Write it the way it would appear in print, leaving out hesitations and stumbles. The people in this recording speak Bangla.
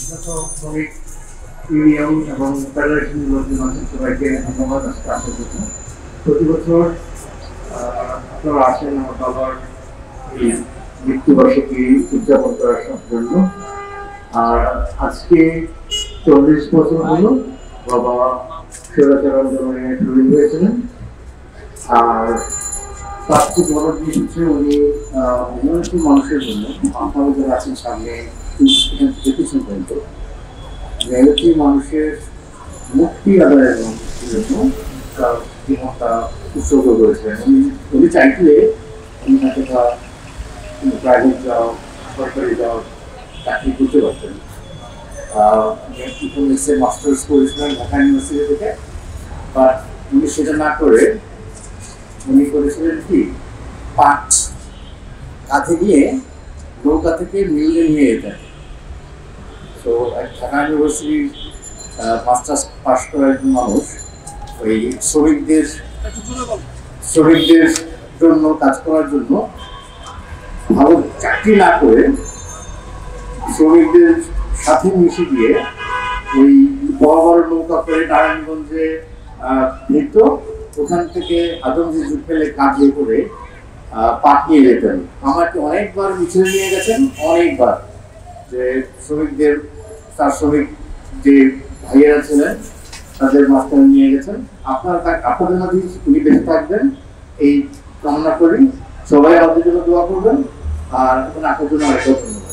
যত শ্রমিক ইউনিয়ন এবং ফেডারেশনগুলোর মাঝে সবাইকে ধন্যবাদ আজকে আসার জন্য। প্রতি বছর আপনারা আসেন আমার বাবার এই মৃত্যুবার্ষিকী উদযাপন করার জন্য। আর আজকে 40 বছর হলো বাবা স্বৈরাচার আন্দোলনে শহীদ হয়েছিলেন। আর তার চেয়ে বড় জিনিস হচ্ছে উনি একটি মানুষের জন্য আপনারা যারা আছেন সামনে দেখেছেন কিন্তু মেহনতি মানুষের মুক্তি আদায়ের জন্য তার জীবনটা উৎসর্গ করেছিলেন। উনি চাইলে উনি হয়তো প্রাইভেট জব, সরকারি জব চাকরি করতে পারতেন। ইকোনমিক্সে মাস্টার্স করেছিলেন ঢাকা ইউনিভার্সিটি থেকে, বাট উনি সেটা না করে উনি করেছিলেন কি পাট কাঁধে নিয়ে নৌকা থেকে মিলে নিয়ে যেতেন। তো ঢাকা ইউনিভার্সিটির মাস্টার্স পাস করা একজন মানুষ ওই শ্রমিকদের জন্য কাজ করার জন্য ভালো চাকরি না করে শ্রমিকদের সাথে মিশে গিয়ে ওই বড় বড় নৌকা করে নারায়ণগঞ্জে নিত, ওখান থেকে আদমজি যুগ ফেলে কাঁধে করে পাট নিয়ে যেতেন। আমাকে অনেকবার মিছিলে নিয়ে গেছেন, অনেকবার যে শ্রমিকদের তার শ্রমিক যে ভাইয়েরা ছিলেন তাদের মাঝখানে নিয়ে গেছেন। আপনাদের মধ্যে উনি বেঁচে থাকবেন এই কামনা করি। সবাই আমাদের জন্য দোয়া করবেন। আর আপনার জন্য অনেক ধন্যবাদ।